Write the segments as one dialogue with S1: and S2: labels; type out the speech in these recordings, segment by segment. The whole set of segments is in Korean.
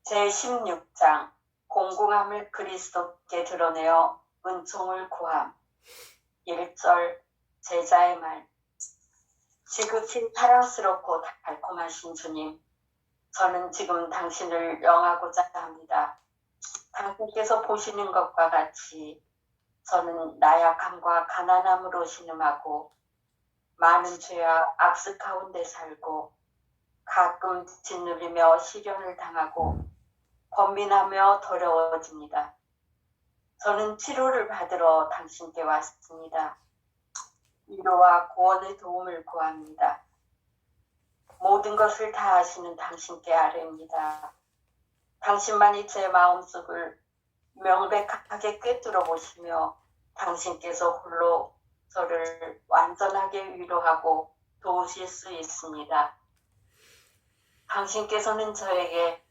S1: 제16장 공공함을 그리스도께 드러내어 은총을 구함. 1절 제자의 말. 지극히 사랑스럽고 달콤하신 주님, 저는 지금 당신을 영하고자 합니다. 당신께서 보시는 것과 같이 저는 나약함과 가난함으로 신음하고 많은 죄와 악습 가운데 살고 가끔 짓누리며 시련을 당하고 번민하며 더러워집니다. 저는 치료를 받으러 당신께 왔습니다. 위로와 구원의 도움을 구합니다. 모든 것을 다 아시는 당신께 아뢰입니다. 당신만이 제 마음속을 명백하게 꿰뚫어 보시며 당신께서 홀로 저를 완전하게 위로하고 도우실 수 있습니다. 당신께서는 저에게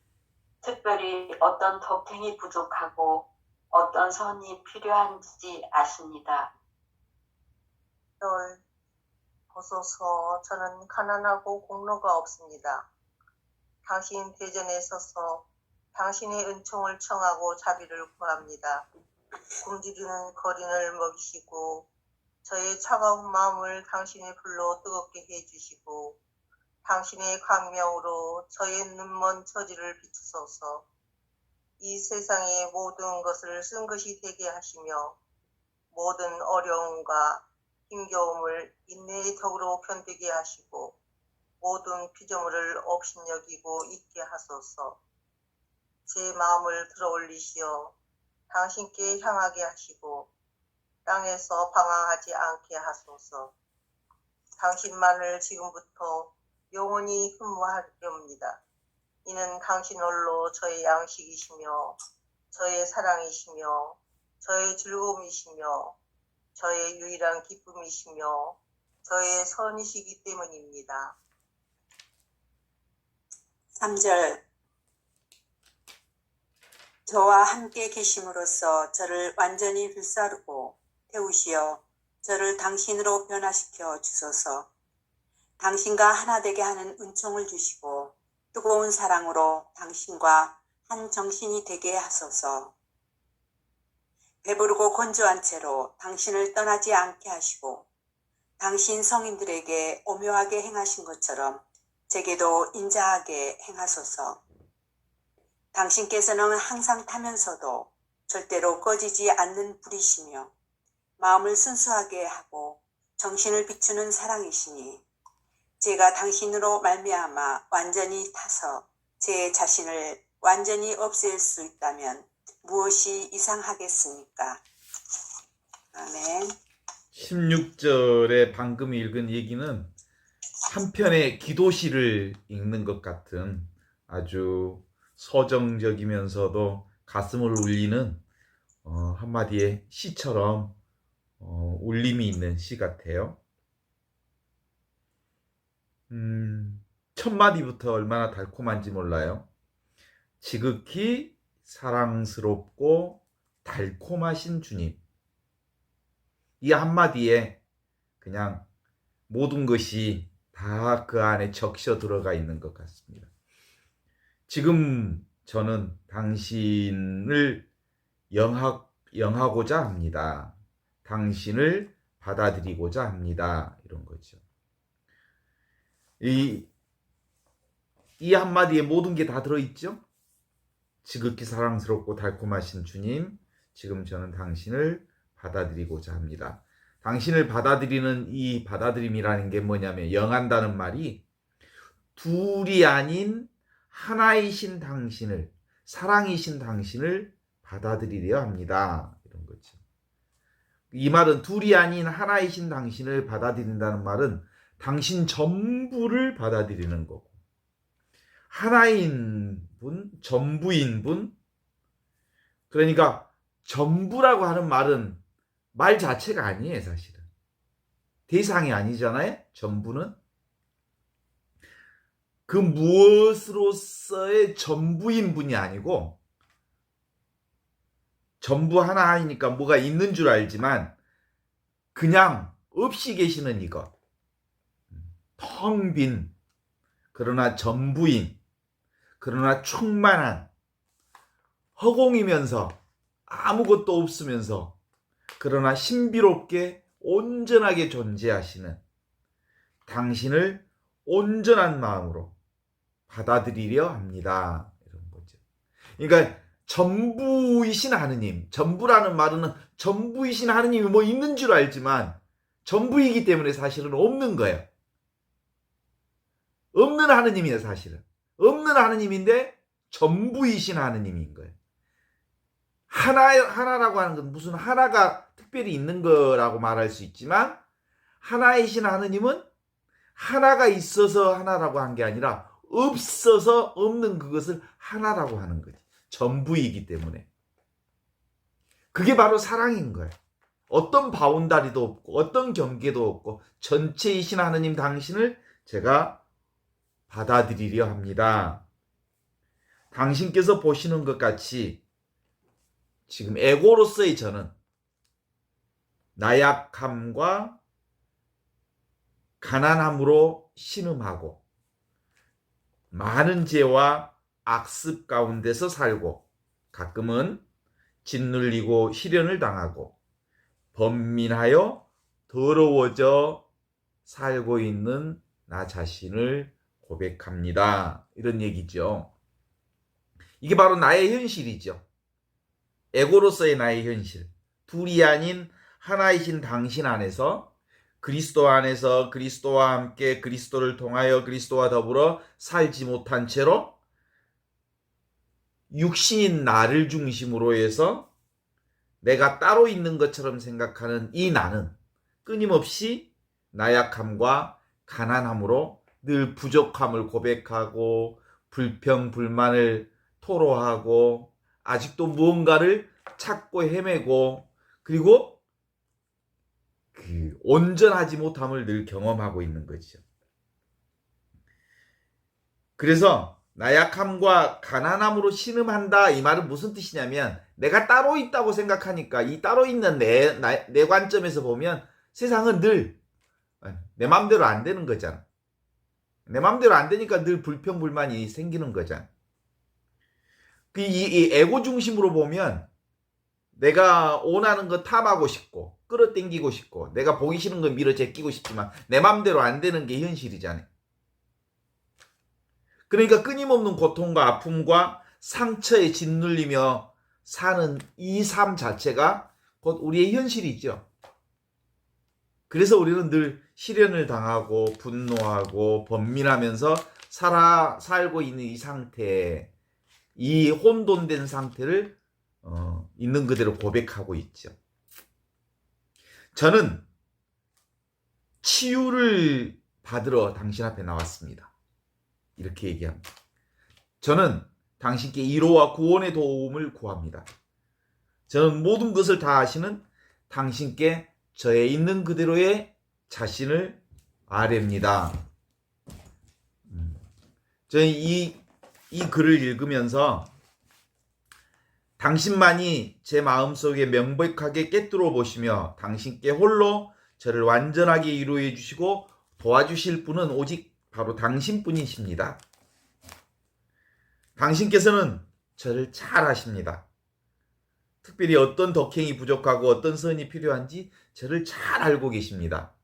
S1: 특별히 어떤 덕행이 부족하고 어떤 선이 필요한지 아십니다.
S2: 보소서, 저는 가난하고 공로가 없습니다. 당신 대전에 서서 당신의 은총을 청하고 자비를 구합니다. 굶주리는 거린을 먹이시고 저의 차가운 마음을 당신의 불로 뜨겁게 해주시고 당신의 광명으로 저의 눈먼 처지를 비추소서. 이 세상의 모든 것을 쓴 것이 되게 하시며 모든 어려움과 힘겨움을 인내의 덕으로 견디게 하시고 모든 피조물을 업신여기고 있게 하소서. 제 마음을 들어올리시어 당신께 향하게 하시고 땅에서 방황하지 않게 하소서. 당신만을 지금부터 영원히 흠모하렵니다. 이는 당신 홀로 저의 양식이시며 저의 사랑이시며 저의 즐거움이시며 저의 유일한 기쁨이시며 저의 선이시기 때문입니다.
S3: 3절. 저와 함께 계심으로써 저를 완전히 불사르고 태우시어 저를 당신으로 변화시켜 주소서. 당신과 하나 되게 하는 은총을 주시고 뜨거운 사랑으로 당신과 한 정신이 되게 하소서. 배부르고 건조한 채로 당신을 떠나지 않게 하시고 당신 성인들에게 오묘하게 행하신 것처럼 제게도 인자하게 행하소서. 당신께서는 항상 타면서도 절대로 꺼지지 않는 불이시며 마음을 순수하게 하고 정신을 비추는 사랑이시니 제가 당신으로 말미암아 완전히 타서 제 자신을 완전히 없앨 수 있다면 무엇이 이상하겠습니까? 아멘.
S4: 16절에 방금 읽은 얘기는 한편의 기도시를 읽는 것 같은 아주 서정적이면서도 가슴을 울리는 한마디의 시처럼 울림이 있는 시 같아요. 첫 마디부터 얼마나 달콤한지 몰라요. 지극히 사랑스럽고 달콤하신 주님. 이 한마디에 그냥 모든 것이 다 그 안에 적셔 들어가 있는 것 같습니다. 지금 저는 당신을 영하고자 합니다. 당신을 받아들이고자 합니다. 이런 거죠. 이 한마디에 모든 게 다 들어있죠? 지극히 사랑스럽고 달콤하신 주님, 지금 저는 당신을 받아들이고자 합니다. 당신을 받아들이는 이 받아들임이라는 게 뭐냐면 영한다는 말이 둘이 아닌 하나이신 당신을, 사랑이신 당신을 받아들이려 합니다. 이런 거죠. 이 말은 둘이 아닌 하나이신 당신을 받아들인다는 말은 당신 전부를 받아들이는 거고 하나인 분, 전부인 분, 그러니까 전부라고 하는 말은 말 자체가 아니에요. 사실은 대상이 아니잖아요. 전부는 그 무엇으로서의 전부인 분이 아니고 전부 하나 하니까 뭐가 있는 줄 알지만 그냥 없이 계시는 이것, 텅 빈 그러나 전부인, 그러나 충만한 허공이면서 아무것도 없으면서 그러나 신비롭게 온전하게 존재하시는 당신을 온전한 마음으로 받아들이려 합니다. 이런 거죠. 그러니까 전부이신 하느님, 전부라는 말은 전부이신 하느님이 뭐 있는 줄 알지만 전부이기 때문에 사실은 없는 거예요. 없는 하느님이에요, 사실은. 없는 하느님인데 전부이신 하느님인 거예요. 하나라고 하는 건 무슨 하나가 특별히 있는 거라고 말할 수 있지만 하나이신 하느님은 하나가 있어서 하나라고 한 게 아니라 없어서 없는 그것을 하나라고 하는 거지. 전부이기 때문에. 그게 바로 사랑인 거예요. 어떤 바운다리도 없고 어떤 경계도 없고 전체이신 하느님 당신을 제가 받아들이려 합니다. 당신께서 보시는 것 같이 지금 에고로서의 저는 나약함과 가난함으로 신음하고 많은 죄와 악습 가운데서 살고 가끔은 짓눌리고 시련을 당하고 번민하여 더러워져 살고 있는 나 자신을 고백합니다. 이런 얘기죠. 이게 바로 나의 현실이죠. 에고로서의 나의 현실. 둘이 아닌 하나이신 당신 안에서 그리스도 안에서 그리스도와 함께 그리스도를 통하여 그리스도와 더불어 살지 못한 채로 육신인 나를 중심으로 해서 내가 따로 있는 것처럼 생각하는 이 나는 끊임없이 나약함과 가난함으로 늘 부족함을 고백하고 불평, 불만을 토로하고 아직도 무언가를 찾고 헤매고 그리고 그 온전하지 못함을 늘 경험하고 있는 거죠. 그래서 나약함과 가난함으로 신음한다 이 말은 무슨 뜻이냐면 내가 따로 있다고 생각하니까 이 따로 있는 내 관점에서 보면 세상은 늘 내 마음대로 안 되는 거잖아. 내 마음대로 안 되니까 늘 불평 불만이 생기는 거잖아. 이 에고 중심으로 보면 내가 원하는 거 탐하고 싶고 끌어당기고 싶고 내가 보기 싫은 거 밀어 제끼고 싶지만 내 마음대로 안 되는 게 현실이잖아요. 그러니까 끊임없는 고통과 아픔과 상처에 짓눌리며 사는 이 삶 자체가 곧 우리의 현실이죠. 그래서 우리는 늘 시련을 당하고 분노하고 번민하면서 살고 있는 이 상태, 이 혼돈된 상태를 있는 그대로 고백하고 있죠. 저는 치유를 받으러 당신 앞에 나왔습니다. 이렇게 얘기합니다. 저는 당신께 위로와 구원의 도움을 구합니다. 저는 모든 것을 다 아시는 당신께 저의 있는 그대로의 자신을 아뢰입니다. 저는 이 글을 읽으면서 당신만이 제 마음속에 명백하게 꿰뚫어 보시며 당신께 홀로 저를 완전하게 위로해 주시고 도와주실 분은 오직 바로 당신뿐이십니다. 당신께서는 저를 잘 아십니다. 특별히 어떤 덕행이 부족하고 어떤 선이 필요한지 저를 잘 알고 계십니다.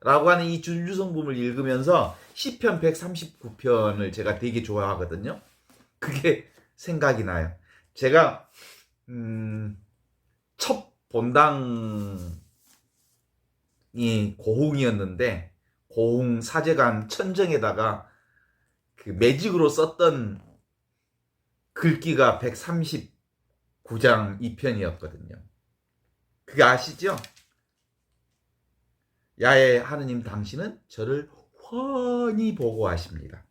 S4: 라고 하는 이 준주성품을 읽으면서 시편 139편을 제가 되게 좋아하거든요. 그게 생각이 나요. 제가 첫 본당이 고흥이었는데 고흥 사제관 천정에다가 그 매직으로 썼던 글귀가 139장 2편이었거든요. 그게 아시죠? 야외 하느님 당신은 저를 훤히 보고 하십니다.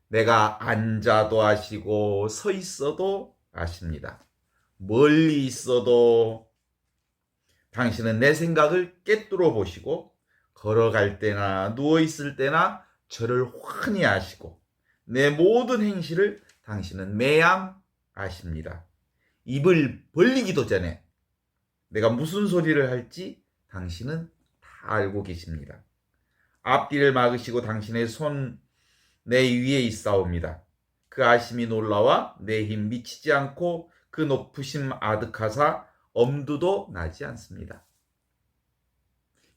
S4: 내가 앉아도 아시고 서 있어도 아십니다. 멀리 있어도 당신은 내 생각을 꿰뚫어 보시고 걸어갈 때나 누워있을 때나 저를 훤히 아시고 내 모든 행실을 당신은 매양 아십니다. 입을 벌리기도 전에 내가 무슨 소리를 할지 당신은 다 알고 계십니다. 앞뒤를 막으시고 당신의 손 내 위에 있사옵니다. 그 아심이 놀라와 내 힘 미치지 않고 그 높으심 아득하사 엄두도 나지 않습니다.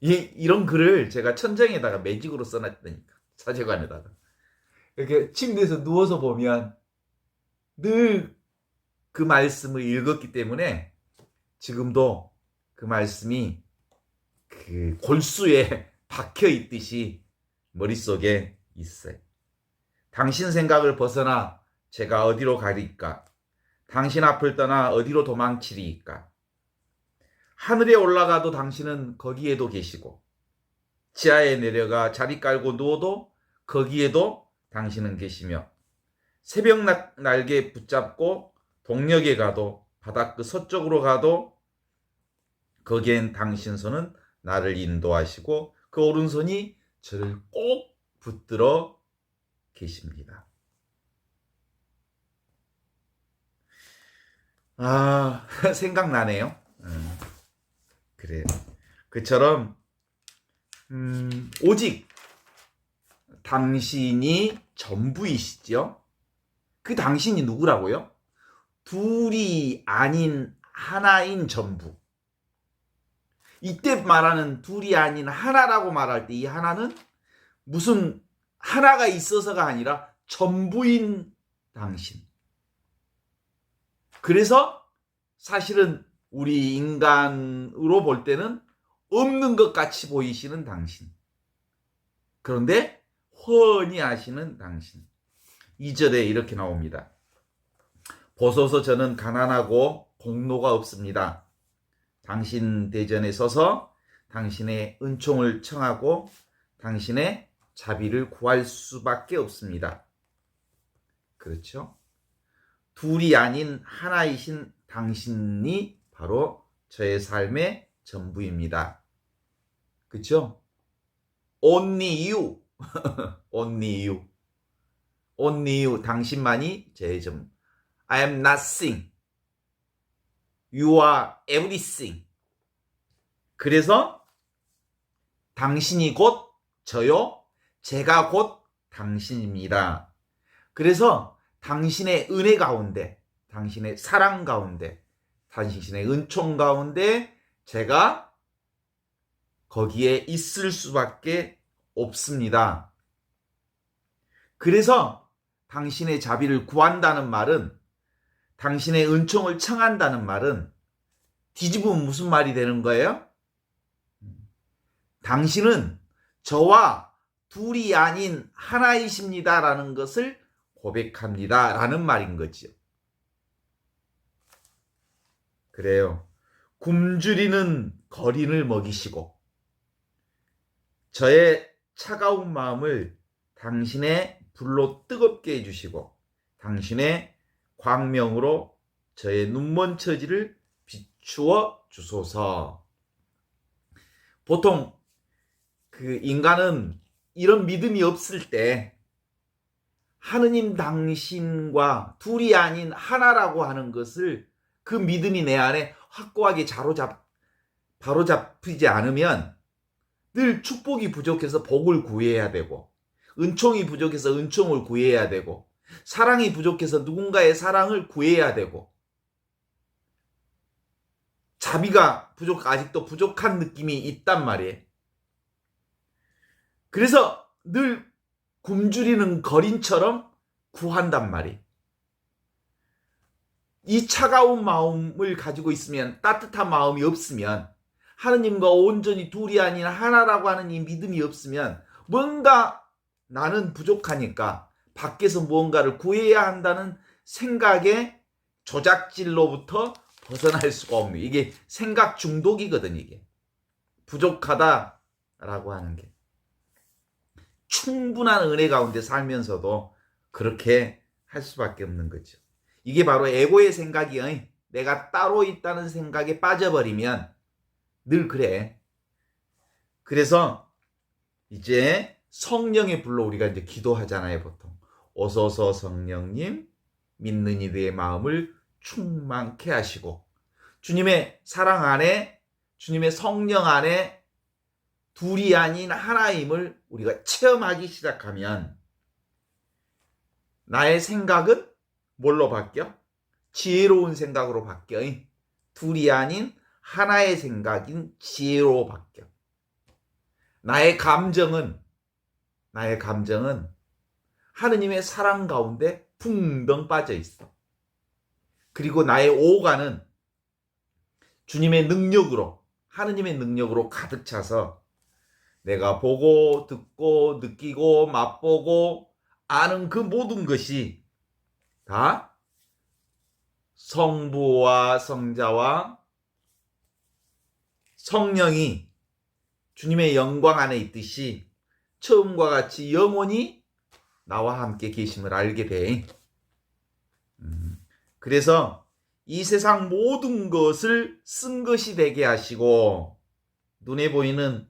S4: 이런 글을 제가 천장에다가 매직으로 써놨다니까. 사제관에다가. 이렇게 침대에서 누워서 보면 늘 그 말씀을 읽었기 때문에 지금도 그 말씀이 그 골수에 박혀 있듯이 머릿속에 있어요. 당신 생각을 벗어나 제가 어디로 가리까? 당신 앞을 떠나 어디로 도망치리까? 하늘에 올라가도 당신은 거기에도 계시고 지하에 내려가 자리 깔고 누워도 거기에도 당신은 계시며 새벽 날개 붙잡고 동력에 가도 바닷가 서쪽으로 가도 거기엔 당신 손은 나를 인도하시고 그 오른손이 저를 꼭 붙들어 계십니다. 아, 생각나네요. 그래요. 그처럼 오직 당신이 전부이시죠. 그 당신이 누구라고요? 둘이 아닌 하나인 전부. 이때 말하는 둘이 아닌 하나라고 말할 때 이 하나는 무슨 하나가 있어서가 아니라 전부인 당신. 그래서 사실은 우리 인간으로 볼 때는 없는 것 같이 보이시는 당신. 그런데 훤히 아시는 당신. 2절에 이렇게 나옵니다. 보소서 저는 가난하고 공로가 없습니다. 당신 대전에 서서 당신의 은총을 청하고 당신의 자비를 구할 수밖에 없습니다. 그렇죠? 둘이 아닌 하나이신 당신이 바로 저의 삶의 전부입니다. 그렇죠? Only you. Only you. Only you. 당신만이 제 전부. I am nothing. You are everything. 그래서 당신이 곧 저요, 제가 곧 당신입니다. 그래서 당신의 은혜 가운데, 당신의 사랑 가운데, 당신의 은총 가운데 제가 거기에 있을 수밖에 없습니다. 그래서 당신의 자비를 구한다는 말은, 당신의 은총을 청한다는 말은 뒤집으면 무슨 말이 되는 거예요? 당신은 저와 둘이 아닌 하나이십니다라는 것을 고백합니다라는 말인 거죠. 그래요. 굶주리는 거린을 먹이시고 저의 차가운 마음을 당신의 불로 뜨겁게 해주시고 당신의 광명으로 저의 눈먼 처지를 비추어 주소서. 보통 그 인간은 이런 믿음이 없을 때 하느님 당신과 둘이 아닌 하나라고 하는 것을, 그 믿음이 내 안에 확고하게 바로잡히지 않으면 늘 축복이 부족해서 복을 구해야 되고, 은총이 부족해서 은총을 구해야 되고, 사랑이 부족해서 누군가의 사랑을 구해야 되고, 자비가 아직도 부족한 느낌이 있단 말이에요. 그래서 늘 굶주리는 거린처럼 구한단 말이에요. 이 차가운 마음을 가지고 있으면, 따뜻한 마음이 없으면, 하느님과 온전히 둘이 아닌 하나라고 하는 이 믿음이 없으면 뭔가 나는 부족하니까 밖에서 무언가를 구해야 한다는 생각의 조작질로부터 벗어날 수가 없는, 이게 생각 중독이거든. 이게 부족하다라고 하는 게 충분한 은혜 가운데 살면서도 그렇게 할 수밖에 없는 거죠. 이게 바로 에고의 생각이요. 내가 따로 있다는 생각에 빠져버리면 늘 그래. 그래서 이제 성령의 불로 우리가 이제 기도하잖아요. 보통 오소서 성령님, 믿는 이들의 마음을 충만케 하시고, 주님의 사랑 안에, 주님의 성령 안에 둘이 아닌 하나임을 우리가 체험하기 시작하면 나의 생각은 뭘로 바뀌어? 지혜로운 생각으로 바뀌어. 둘이 아닌 하나의 생각인 지혜로 바뀌어. 나의 감정은 하느님의 사랑 가운데 붕덩 빠져 있어. 그리고 나의 오가는 주님의 능력으로, 하느님의 능력으로 가득 차서 내가 보고 듣고 느끼고 맛보고 아는 그 모든 것이 다 성부와 성자와 성령이 주님의 영광 안에 있듯이 처음과 같이 영원히 나와 함께 계심을 알게 돼. 그래서 이 세상 모든 것을 쓴 것이 되게 하시고 눈에 보이는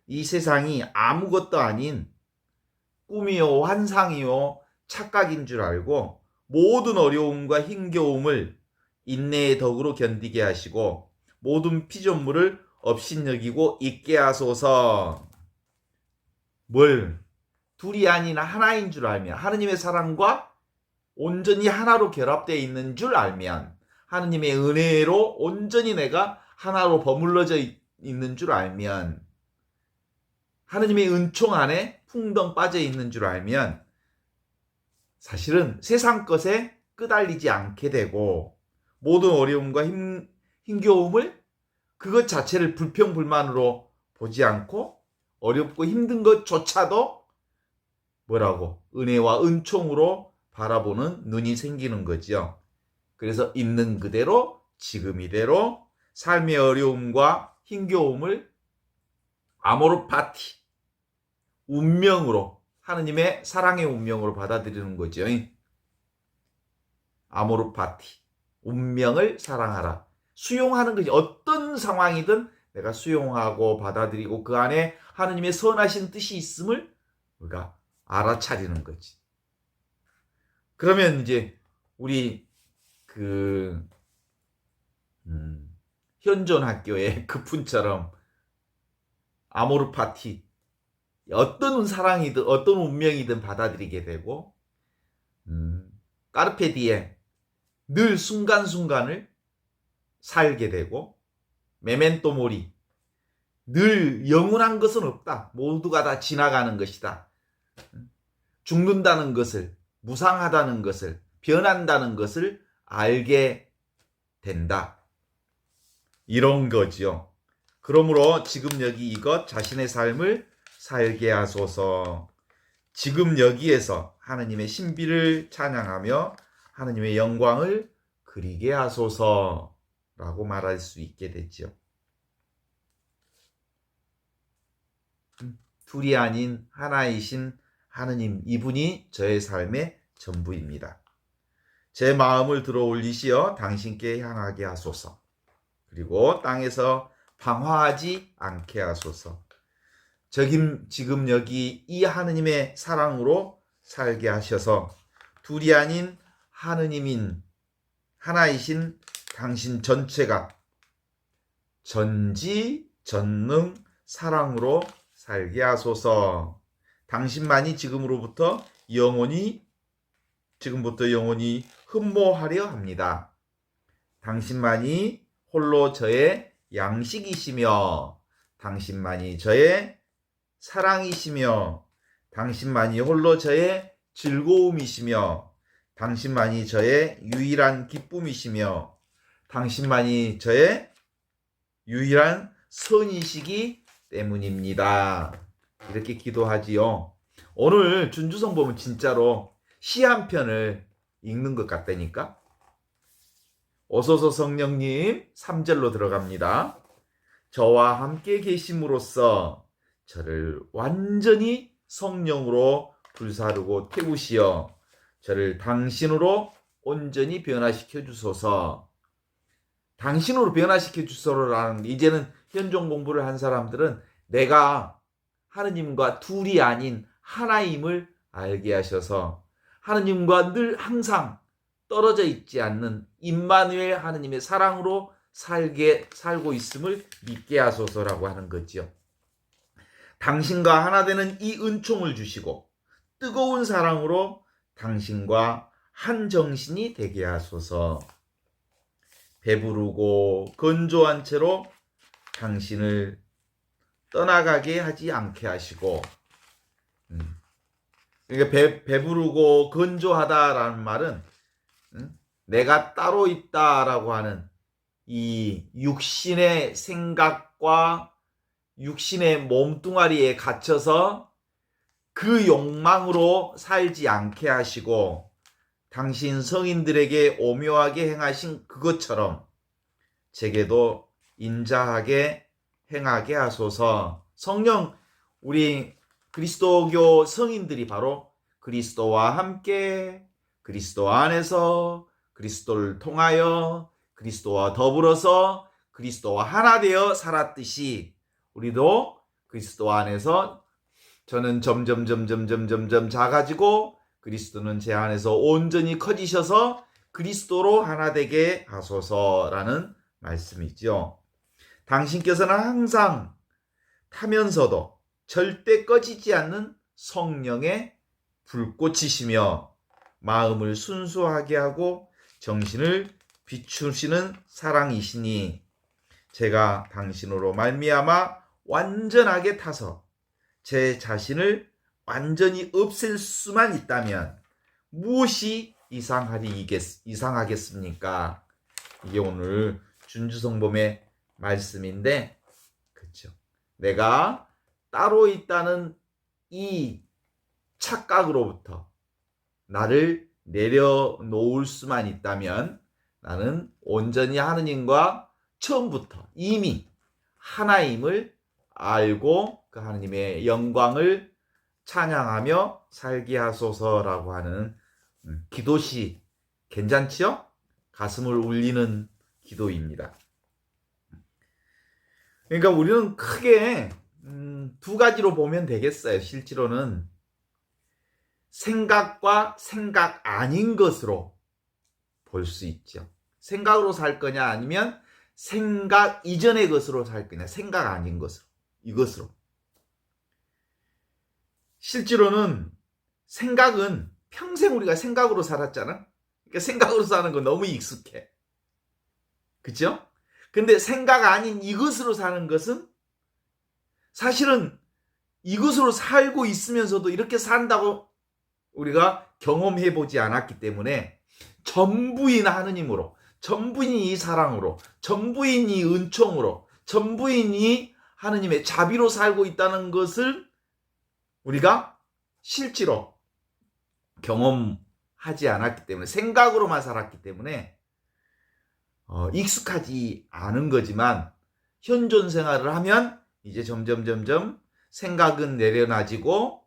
S4: 이 세상이 아무것도 아닌 꿈이요 환상이요 착각인 줄 알고 모든 어려움과 힘겨움을 인내의 덕으로 견디게 하시고 모든 피조물을 업신여기고 있게 하소서. 뭘? 둘이 아닌 하나인 줄 알면, 하느님의 사랑과 온전히 하나로 결합되어 있는 줄 알면, 하느님의 은혜로 온전히 내가 하나로 버물러져 있는 줄 알면, 하느님의 은총 안에 풍덩 빠져 있는 줄 알면 사실은 세상 것에 끄달리지 않게 되고 모든 어려움과 힘겨움을 그것 자체를 불평불만으로 보지 않고 어렵고 힘든 것조차도 뭐라고? 은혜와 은총으로 바라보는 눈이 생기는 거죠. 그래서 있는 그대로 지금 이대로 삶의 어려움과 힘겨움을 아모르파티, 운명으로, 하느님의 사랑의 운명으로 받아들이는 거죠. 아모르파티, 운명을 사랑하라. 수용하는 것이 어떤 상황이든 내가 수용하고 받아들이고 그 안에 하느님의 선하신 뜻이 있음을 우리가 알아차리는 거지. 그러면 이제 우리 현존학교의 그분처럼 아모르파티, 어떤 사랑이든 어떤 운명이든 받아들이게 되고 까르페 디엠, 늘 순간순간을 살게 되고 메멘토 모리, 늘 영원한 것은 없다. 모두가 다 지나가는 것이다. 죽는다는 것을, 무상하다는 것을, 변한다는 것을 알게 된다. 이런 거지요. 그러므로 지금 여기 이것 자신의 삶을 살게 하소서. 지금 여기에서 하느님의 신비를 찬양하며 하느님의 영광을 그리게 하소서라고 말할 수 있게 되죠. 둘이 아닌 하나이신 하느님, 이분이 저의 삶의 전부입니다. 제 마음을 들어 올리시어 당신께 향하게 하소서. 그리고 땅에서 방황하지 않게 하소서. 지금 여기 이 하느님의 사랑으로 살게 하셔서 둘이 아닌 하느님인 하나이신 당신 전체가 전지전능 사랑으로 살게 하소서. 당신만이 지금부터 영원히 흠모하려 합니다. 당신만이 홀로 저의 양식이시며 당신만이 저의 사랑이시며 당신만이 홀로 저의 즐거움이시며 당신만이 저의 유일한 기쁨이시며 당신만이 저의 유일한 선이시기 때문입니다. 이렇게 기도하지요. 오늘 준주성 보면 진짜로 시 한 편을 읽는 것 같다니까. 오소서 성령님 3절로 들어갑니다. 저와 함께 계심으로써 저를 완전히 성령으로 불사르고 태우시어 저를 당신으로 온전히 변화시켜 주소서. 당신으로 변화시켜 주소서라는, 이제는 현존 공부를 한 사람들은 내가 하느님과 둘이 아닌 하나임을 알게 하셔서 하느님과 늘 항상 떨어져 있지 않는 임마누엘 하느님의 사랑으로 살고 있음을 믿게 하소서라고 하는 거지요. 당신과 하나 되는 이 은총을 주시고 뜨거운 사랑으로 당신과 한 정신이 되게 하소서. 배부르고 건조한 채로 당신을 떠나가게 하지 않게 하시고, 그러니까 배부르고 건조하다라는 말은 내가 따로 있다라고 하는 이 육신의 생각과 육신의 몸뚱아리에 갇혀서 그 욕망으로 살지 않게 하시고, 당신 성인들에게 오묘하게 행하신 그것처럼 제게도 인자하게 행하게 하소서. 성령, 우리 그리스도교 성인들이 바로 그리스도와 함께, 그리스도 안에서, 그리스도를 통하여, 그리스도와 더불어서, 그리스도와 하나 되어 살았듯이 우리도 그리스도 안에서 저는 점점 작아지고 그리스도는 제 안에서 온전히 커지셔서 그리스도로 하나 되게 하소서라는 말씀이죠. 당신께서는 항상 타면서도 절대 꺼지지 않는 성령의 불꽃이시며 마음을 순수하게 하고 정신을 비추시는 사랑이시니 제가 당신으로 말미암아 완전하게 타서 제 자신을 완전히 없앨 수만 있다면 무엇이 이상하겠습니까? 이게 오늘 준주성범의 말씀인데, 그렇죠? 내가 따로 있다는 이 착각으로부터 나를 내려놓을 수만 있다면 나는 온전히 하느님과 처음부터 이미 하나임을 알고 그 하느님의 영광을 찬양하며 살게 하소서라고 하는 기도시, 괜찮지요? 가슴을 울리는 기도입니다. 그러니까 우리는 크게 두 가지로 보면 되겠어요. 실제로는 생각과 생각 아닌 것으로 볼 수 있죠. 생각으로 살 거냐 아니면 생각 이전의 것으로 살 거냐, 생각 아닌 것으로, 이것으로. 실제로는 생각은 평생 우리가 생각으로 살았잖아. 그러니까 생각으로 사는 건 너무 익숙해. 그죠? 근데 생각 아닌 이것으로 사는 것은 사실은 이것으로 살고 있으면서도 이렇게 산다고 우리가 경험해 보지 않았기 때문에 전부인 하느님으로, 전부인 이 사랑으로, 전부인 이 은총으로, 전부인 이 하느님의 자비로 살고 있다는 것을 우리가 실제로 경험하지 않았기 때문에, 생각으로만 살았기 때문에 익숙하지 않은 거지만 현존 생활을 하면 이제 점점 생각은 내려놔지고,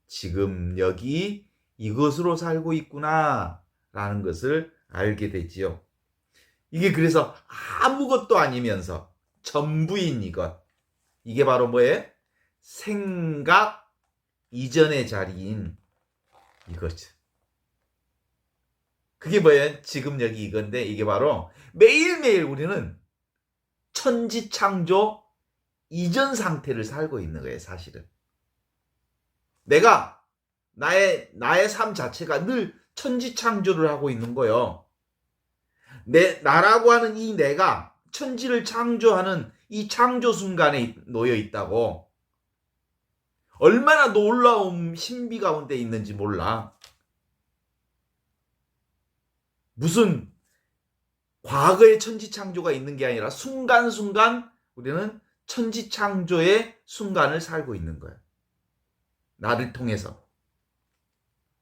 S4: 지금 여기 이것으로 살고 있구나 라는 것을 알게 되지요. 이게 그래서 아무것도 아니면서 전부인 이것, 이게 바로 뭐예요? 생각 이전의 자리인 이거죠. 그게 뭐예요? 지금 여기 이건데, 이게 바로 매일매일 우리는 천지창조 이전 상태를 살고 있는 거예요. 사실은 내가 나의 삶 자체가 늘 천지창조를 하고 있는 거예요. 나라고 하는 이 내가 천지를 창조하는 이 창조 순간에 놓여 있다고. 얼마나 놀라운 신비 가운데 있는지 몰라. 무슨 과거의 천지창조가 있는 게 아니라 순간순간 우리는 천지창조의 순간을 살고 있는 거예요. 나를 통해서.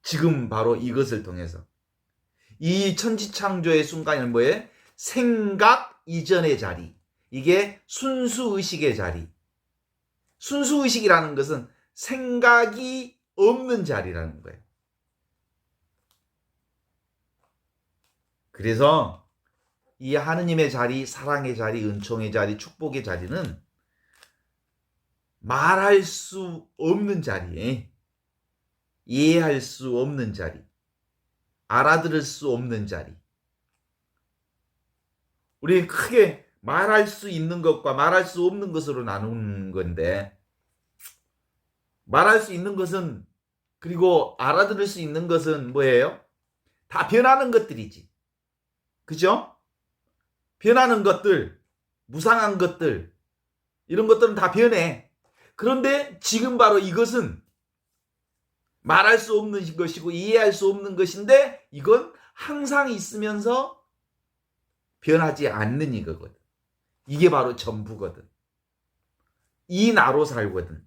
S4: 지금 바로 이것을 통해서. 이 천지창조의 순간은 뭐예요? 생각 이전의 자리. 이게 순수의식의 자리. 순수의식이라는 것은 생각이 없는 자리라는 거예요. 그래서 이 하느님의 자리, 사랑의 자리, 은총의 자리, 축복의 자리는 말할 수 없는 자리에, 이해할 수 없는 자리, 알아들을 수 없는 자리. 우리 크게 말할 수 있는 것과 말할 수 없는 것으로 나누는 건데, 말할 수 있는 것은 그리고 알아들을 수 있는 것은 뭐예요? 다 변하는 것들이지. 그죠? 변하는 것들, 무상한 것들, 이런 것들은 다 변해. 그런데 지금 바로 이것은 말할 수 없는 것이고 이해할 수 없는 것인데 이건 항상 있으면서 변하지 않는 이거거든. 이게 바로 전부거든. 이 나로 살거든.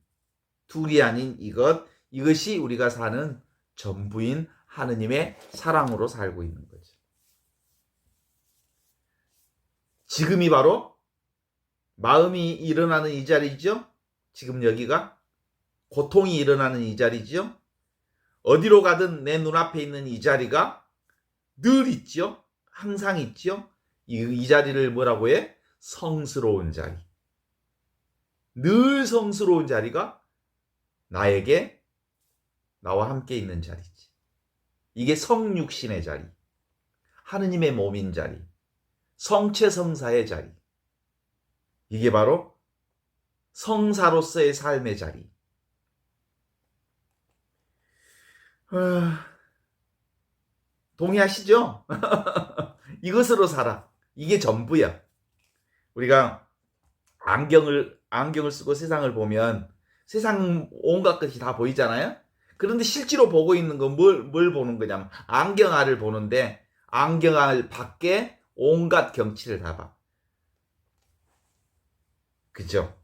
S4: 둘이 아닌 이것이 우리가 사는 전부인 하느님의 사랑으로 살고 있는 거죠. 지금이 바로 마음이 일어나는 이 자리죠. 지금 여기가 고통이 일어나는 이 자리죠. 어디로 가든 내 눈앞에 있는 이 자리가 늘 있죠. 항상 있죠. 이 자리를 뭐라고 해? 성스러운 자리. 늘 성스러운 자리가 나와 함께 있는 자리지. 이게 성육신의 자리, 하느님의 몸인 자리, 성체성사의 자리. 이게 바로 성사로서의 삶의 자리. 동의하시죠? 이것으로 살아. 이게 전부야. 우리가 안경을 쓰고 세상을 보면 세상 온갖 것이 다 보이잖아요? 그런데 실제로 보고 있는 건 뭘 보는 거냐면 안경알을 보는데 안경알 밖에 온갖 경치를 다 봐. 그죠?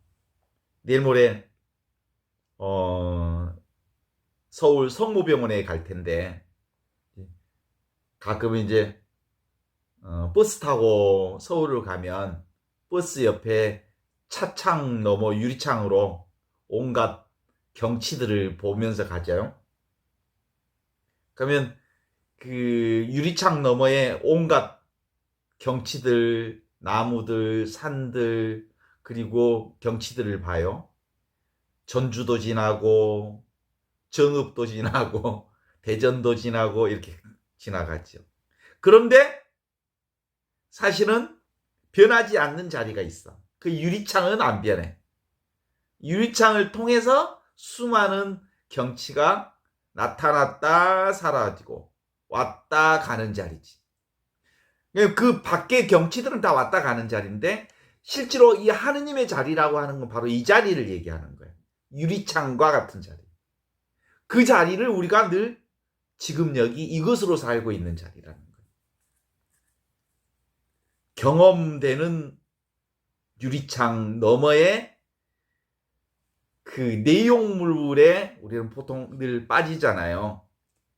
S4: 내일 모레 서울 성모병원에 갈 텐데 가끔 이제 버스 타고 서울을 가면 버스 옆에 차창 너머 유리창으로 온갖 경치들을 보면서 가죠. 그러면 그 유리창 너머에 온갖 경치들, 나무들, 산들, 그리고 경치들을 봐요. 전주도 지나고 정읍도 지나고 대전도 지나고 이렇게 지나갔죠. 그런데 사실은 변하지 않는 자리가 있어. 그 유리창은 안 변해. 유리창을 통해서 수많은 경치가 나타났다 사라지고 왔다 가는 자리지. 그 밖의 경치들은 다 왔다 가는 자리인데 실제로 이 하느님의 자리라고 하는 건 바로 이 자리를 얘기하는 거예요. 유리창과 같은 자리. 그 자리를 우리가 늘 지금 여기 이것으로 살고 있는 자리라는 거예요. 경험되는 유리창 너머에 그 내용물에 우리는 보통 늘 빠지잖아요.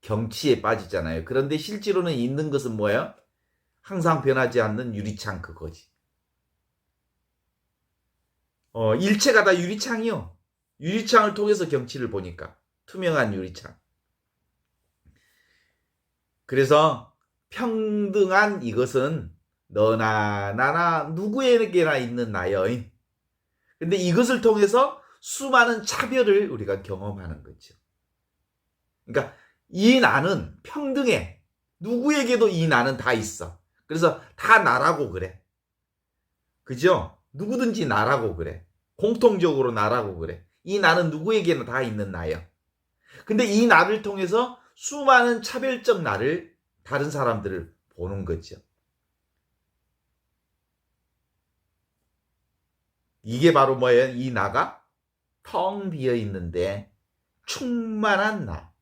S4: 경치에 빠지잖아요. 그런데 실제로는 있는 것은 뭐예요? 항상 변하지 않는 유리창 그거지. 일체가 다 유리창이요. 유리창을 통해서 경치를 보니까 투명한 유리창. 그래서 평등한 이것은 너나 나나 누구에게나 있는 나여. 근데 이것을 통해서 수많은 차별을 우리가 경험하는 거죠. 그러니까 이 나는 평등해. 누구에게도 이 나는 다 있어. 그래서 다 나라고 그래. 그죠? 누구든지 나라고 그래. 공통적으로 나라고 그래. 이 나는 누구에게나 다 있는 나요. 근데 이 나를 통해서 수많은 차별적 나를, 다른 사람들을 보는 거죠. 이게 바로 뭐예요? 이 나가 텅 비어 있는데 충만한 나,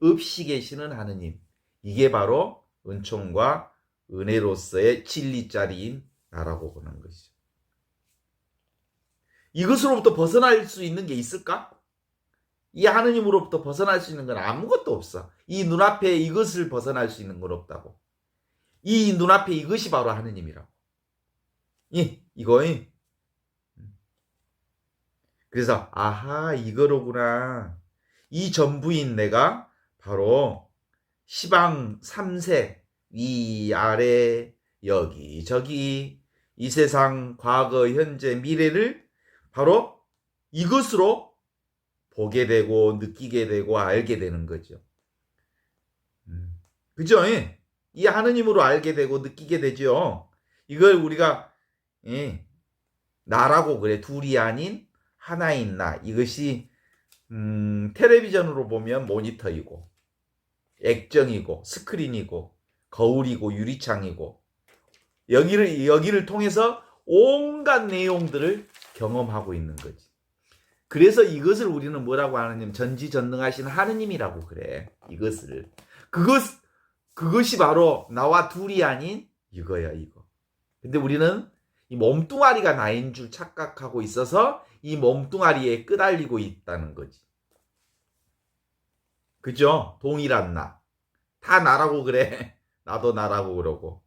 S4: 없이 계시는 하느님. 이게 바로 은총과 은혜로서의 진리자리인 나라고 보는 것이죠. 이것으로부터 벗어날 수 있는 게 있을까? 이 하느님으로부터 벗어날 수 있는 건 아무것도 없어. 이 눈앞에 이것을 벗어날 수 있는 건 없다고. 이 눈앞에 이것이 바로 하느님이라고. 이거. 그래서 아하 이거로구나. 이 전부인 내가 바로 시방 3세 위아래 여기저기 이 세상 과거 현재 미래를 바로 이것으로 보게 되고 느끼게 되고 알게 되는 거죠. 그죠? 이 하느님으로 알게 되고 느끼게 되죠. 이걸 우리가 나라고 그래. 둘이 아닌 하나인 나. 이것이 텔레비전으로 보면 모니터이고, 액정이고, 스크린이고, 거울이고, 유리창이고, 여기를 통해서 온갖 내용들을 경험하고 있는 거지. 그래서 이것을 우리는 뭐라고 하느냐면 전지전능하신 하느님이라고 그래. 그것이 바로 나와 둘이 아닌 이거야, 이거. 근데 우리는 이 몸뚱아리가 나인 줄 착각하고 있어서 이 몸뚱아리에 끄달리고 있다는 거지. 그죠? 동일한 나. 다 나라고 그래. 나도 나라고 그러고.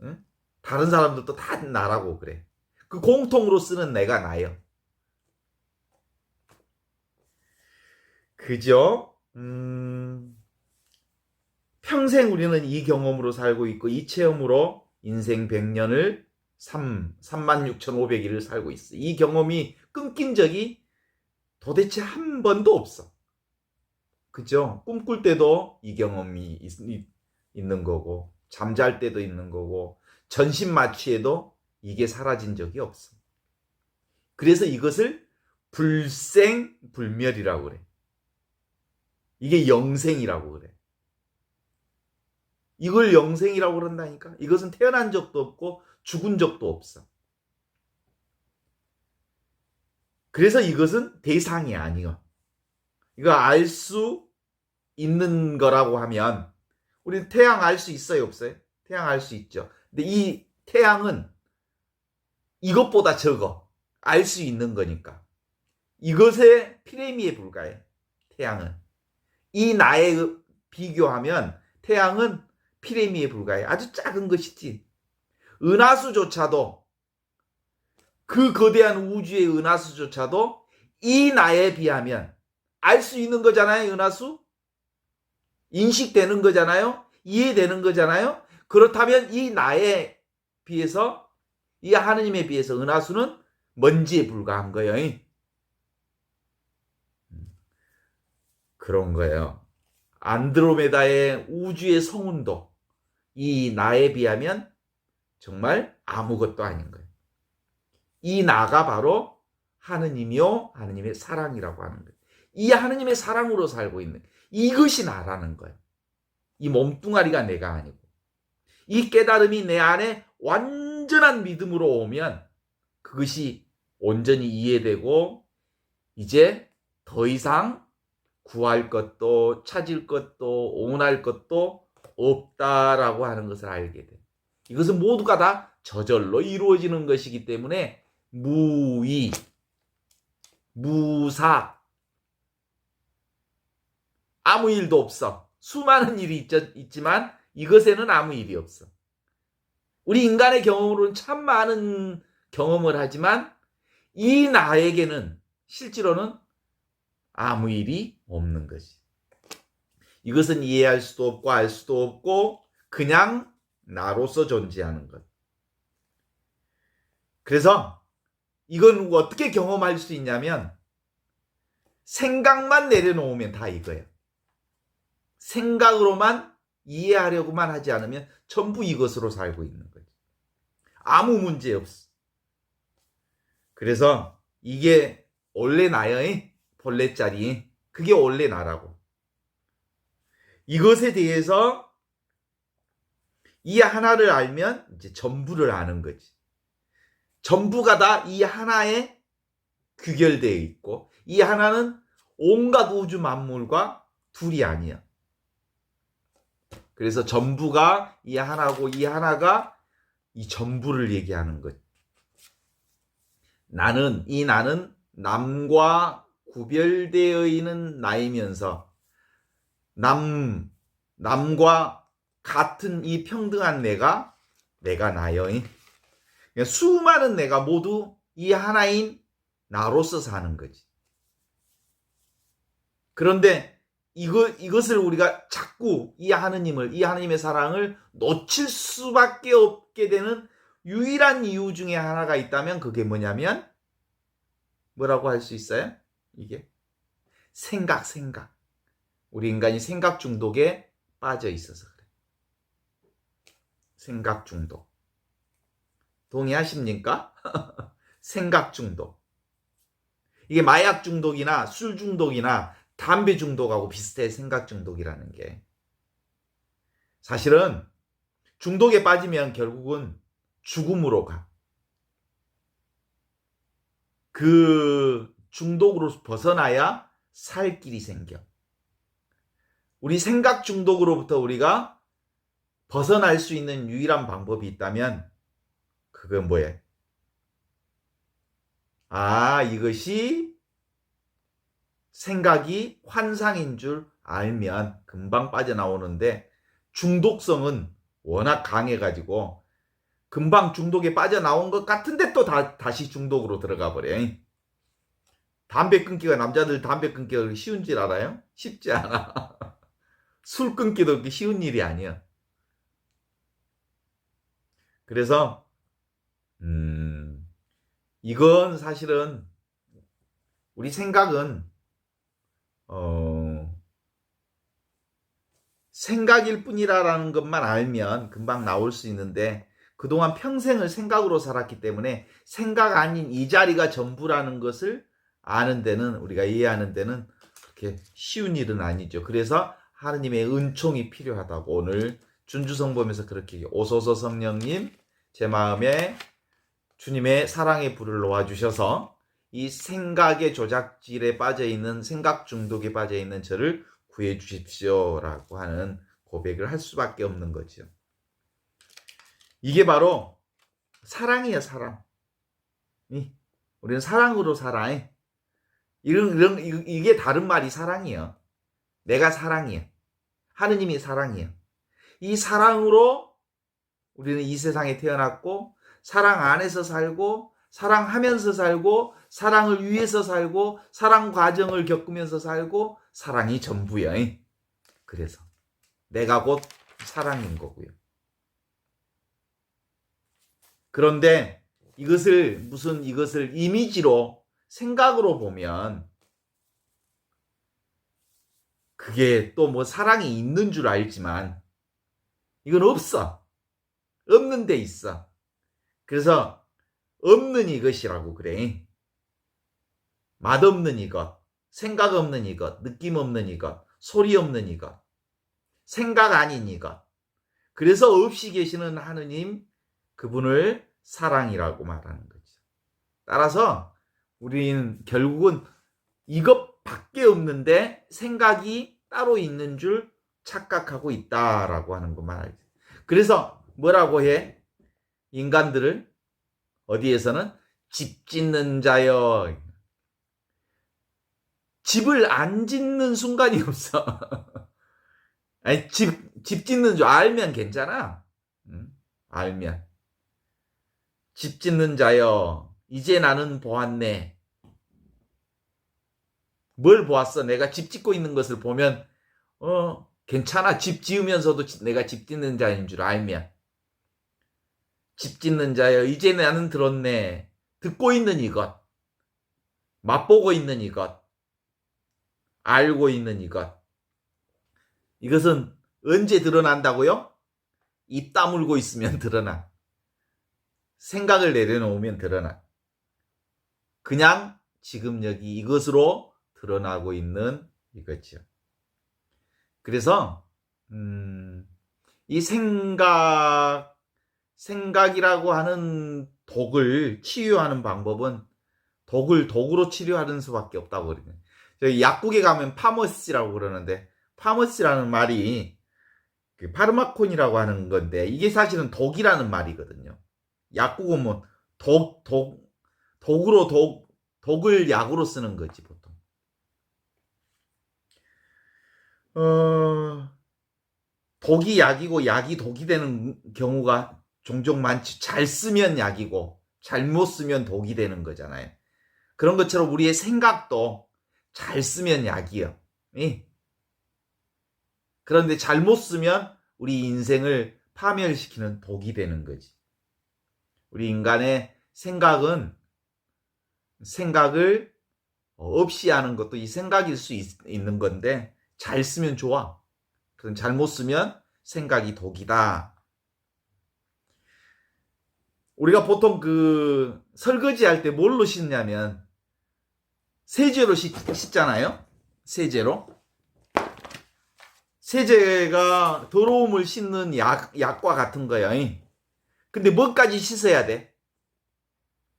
S4: 응? 다른 사람들도 다 나라고 그래. 그 공통으로 쓰는 내가 나요. 그죠? 평생 우리는 이 경험으로 살고 있고 이 체험으로 인생 100년을 36,500일을 살고 있어. 이 경험이 끊긴 적이 도대체 한 번도 없어. 그죠? 꿈꿀 때도 이 경험이 있는 거고, 잠잘 때도 있는 거고, 전신마취에도 이게 사라진 적이 없어. 그래서 이것을 불생불멸이라고 그래. 이게 영생이라고 그래. 이걸 영생이라고 그런다니까. 이것은 태어난 적도 없고 죽은 적도 없어. 그래서 이것은 대상이 아니야. 이거 알 수 있는 거라고 하면 우리는 태양 알 수 있어요, 없어요? 태양 알 수 있죠. 근데 이 태양은 이것보다 적어. 알 수 있는 거니까. 이것의 피레미에 불과해. 태양은. 이 나에 비교하면 태양은 피레미에 불과해. 아주 작은 것이지. 은하수조차도, 그 거대한 우주의 은하수조차도 이 나에 비하면 알 수 있는 거잖아요, 은하수? 인식되는 거잖아요? 이해되는 거잖아요? 그렇다면 이 나에 비해서, 이 하느님에 비해서 은하수는 먼지에 불과한 거예요. 그런 거예요. 안드로메다의 우주의 성운도 이 나에 비하면 정말 아무것도 아닌 거예요. 이 나가 바로 하느님이요, 하느님의 사랑이라고 하는 거예요. 이 하느님의 사랑으로 살고 있는, 이것이 나라는 거예요. 이 몸뚱아리가 내가 아니고. 이 깨달음이 내 안에 완전한 믿음으로 오면 그것이 온전히 이해되고 이제 더 이상 구할 것도 찾을 것도 오운할 것도 없다라고 하는 것을 알게 돼. 이것은 모두가 다 저절로 이루어지는 것이기 때문에 무의, 무사, 아무 일도 없어. 수많은 일이 있지만 이것에는 아무 일이 없어. 우리 인간의 경험으로는 참 많은 경험을 하지만 이 나에게는 실제로는 아무 일이 없는 것이. 이것은 이해할 수도 없고 알 수도 없고 그냥 나로서 존재하는 것. 그래서 이건 어떻게 경험할 수 있냐면 생각만 내려놓으면 다 이거예요. 생각으로만 이해하려고만 하지 않으면 전부 이것으로 살고 있는 거죠. 아무 문제 없어. 그래서 이게 원래 나요. 본래짜리. 그게 원래 나라고. 이것에 대해서 이 하나를 알면 이제 전부를 아는 거지. 전부가 다 이 하나에 귀결되어 있고 이 하나는 온갖 우주 만물과 둘이 아니야. 그래서 전부가 이 하나고 이 하나가 이 전부를 얘기하는 것. 이 나는 남과 구별되어 있는 나이면서 남과 같은 이 평등한 내가 나요. 그러니까 수많은 내가 모두 이 하나인 나로서 사는 거지. 그런데 이것을 우리가 자꾸 이 하느님의 사랑을 놓칠 수밖에 없게 되는 유일한 이유 중에 하나가 있다면 그게 뭐냐면 뭐라고 할 수 있어요? 이게 생각. 우리 인간이 생각 중독에 빠져 있어서 그래. 생각 중독. 동의하십니까? 생각 중독. 이게 마약 중독이나 술 중독이나 담배 중독하고 비슷해. 생각 중독이라는 게. 사실은 중독에 빠지면 결국은 죽음으로 가. 그 중독으로 벗어나야 살 길이 생겨. 우리 생각 중독으로부터 우리가 벗어날 수 있는 유일한 방법이 있다면 그건 뭐예요? 이것이 생각이 환상인 줄 알면 금방 빠져나오는데 중독성은 워낙 강해가지고 금방 중독에 빠져나온 것 같은데 또 다시 중독으로 들어가 버려. 담배 끊기가, 남자들 담배 끊기가 쉬운 줄 알아요? 쉽지 않아. 술 끊기도 그렇게 쉬운 일이 아니야. 그래서 이건 사실은 우리 생각은 생각일 뿐이라는 것만 알면 금방 나올 수 있는데 그동안 평생을 생각으로 살았기 때문에 생각 아닌 이 자리가 전부라는 것을 아는 데는, 우리가 이해하는 데는 그렇게 쉬운 일은 아니죠. 그래서 하느님의 은총이 필요하다고 오늘 준주성범에서 그렇게 오소서 성령님 제 마음에 주님의 사랑의 불을 놓아주셔서 이 생각의 조작질에 빠져있는, 생각 중독에 빠져있는 저를 구해 주십시오라고 하는 고백을 할 수밖에 없는 거죠. 이게 바로 사랑이에요, 사랑. 우리는 사랑으로 살아. 이게 다른 말이 사랑이에요. 내가 사랑이에요. 하느님이 사랑이에요. 이 사랑으로 우리는 이 세상에 태어났고 사랑 안에서 살고 사랑하면서 살고 사랑을 위해서 살고 사랑 과정을 겪으면서 살고 사랑이 전부야. 그래서 내가 곧 사랑인 거고요. 그런데 이것을 이미지로 생각으로 보면 그게 또 뭐 사랑이 있는 줄 알지만 이건 없어. 없는 데 있어. 그래서 없는 이것이라고 그래. 맛없는 이것, 생각 없는 이것, 느낌 없는 이것, 소리 없는 이것, 생각 아닌 이것. 그래서 없이 계시는 하느님, 그분을 사랑이라고 말하는 거죠. 따라서 우리는 결국은 이것밖에 없는데 생각이 따로 있는 줄 착각하고 있다라고 하는 것만 알죠. 그래서 뭐라고 해? 인간들을 어디에서는 집 짓는 자여. 집을 안 짓는 순간이 없어. 아니, 집 짓는 줄 알면 괜찮아. 알면. 집 짓는 자여, 이제 나는 보았네. 뭘 보았어? 내가 집 짓고 있는 것을 보면 괜찮아. 집 지으면서도 내가 집 짓는 자인 줄 알면. 집 짓는 자여, 이제 나는 들었네. 듣고 있는 이것, 맛보고 있는 이것, 알고 있는 이것. 이것은 언제 드러난다고요? 입 다물고 있으면 드러나. 생각을 내려놓으면 드러나. 그냥 지금 여기 이것으로 드러나고 있는 이거죠. 그래서 이 생각이라고 하는 독을 치유하는 방법은 독으로 치료하는 수밖에 없다고 그러거든요. 저희 약국에 가면 파머시라고 그러는데, 파머시라는 말이 그 파르마콘이라고 하는 건데 이게 사실은 독이라는 말이거든요. 약국은 뭐 독을 약으로 쓰는 거지 보통. 독이 약이고 약이 독이 되는 경우가 종종 많지. 잘 쓰면 약이고 잘못 쓰면 독이 되는 거잖아요. 그런 것처럼 우리의 생각도 잘 쓰면 약이요. 그런데 잘못 쓰면 우리 인생을 파멸시키는 독이 되는 거지. 우리 인간의 생각을 없이 하는 것도 이 생각일 수 있는 건데 잘 쓰면 좋아. 그럼 잘못 쓰면 생각이 독이다. 우리가 보통 그 설거지 할 때 뭘로 씻냐면 세제로 씻잖아요. 세제로. 세제가 더러움을 씻는 약과 같은 거야. 근데 뭐까지 씻어야 돼?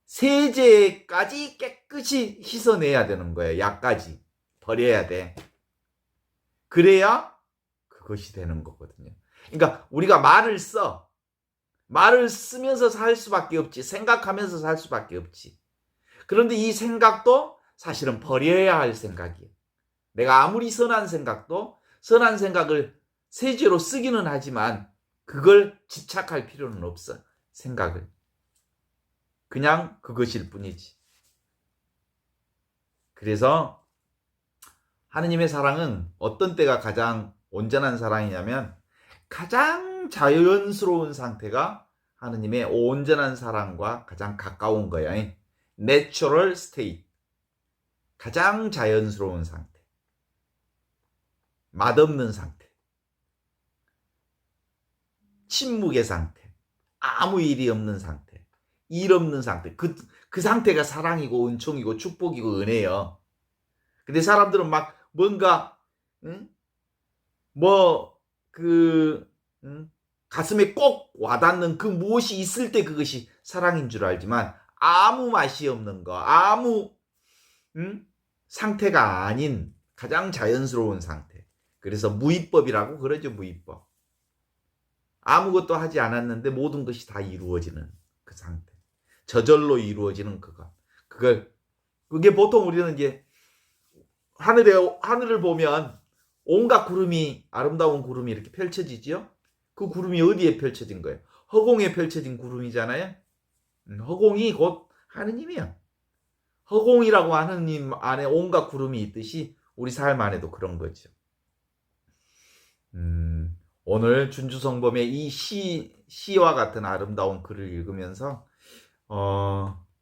S4: 세제까지 깨끗이 씻어내야 되는 거예요. 약까지 버려야 돼. 그래야 그것이 되는 거거든요. 그러니까 우리가 말을 써. 말을 쓰면서 살 수밖에 없지. 생각하면서 살 수밖에 없지. 그런데 이 생각도 사실은 버려야 할 생각이에요. 내가 아무리 선한 생각도 선한 생각을 세제로 쓰기는 하지만 그걸 집착할 필요는 없어. 생각을. 그냥 그것일 뿐이지. 그래서 하느님의 사랑은 어떤 때가 가장 온전한 사랑이냐면 가장 자연스러운 상태가 하느님의 온전한 사랑과 가장 가까운 거야. Natural state. 가장 자연스러운 상태. 맛없는 상태. 침묵의 상태. 아무 일이 없는 상태. 일 없는 상태. 그 상태가 사랑이고 은총이고 축복이고 은혜예요. 근데 사람들은 막 뭔가 가슴에 꼭 와닿는 그 무엇이 있을 때 그것이 사랑인 줄 알지만 아무 맛이 없는 거, 아무 상태가 아닌 가장 자연스러운 상태. 그래서 무위법이라고 그러죠. 무위법. 아무것도 하지 않았는데 모든 것이 다 이루어지는 그 상태. 저절로 이루어지는 그것. 그게 보통 우리는 이제 하늘을 보면 온갖 구름이, 아름다운 구름이 이렇게 펼쳐지지요? 그 구름이 어디에 펼쳐진 거예요? 허공에 펼쳐진 구름이잖아요? 허공이 곧 하느님이야. 허공이라고 하느님 안에 온갖 구름이 있듯이 우리 삶 안에도 그런 거죠. 오늘 준주성범의 이 시와 같은 아름다운 글을 읽으면서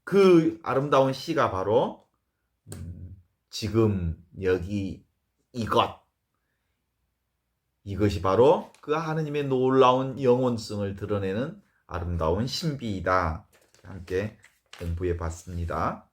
S4: 그 아름다운 시가 바로 지금 여기 이것이 바로 그 하느님의 놀라운 영혼성을 드러내는 아름다운 신비이다. 함께 공부해 봤습니다.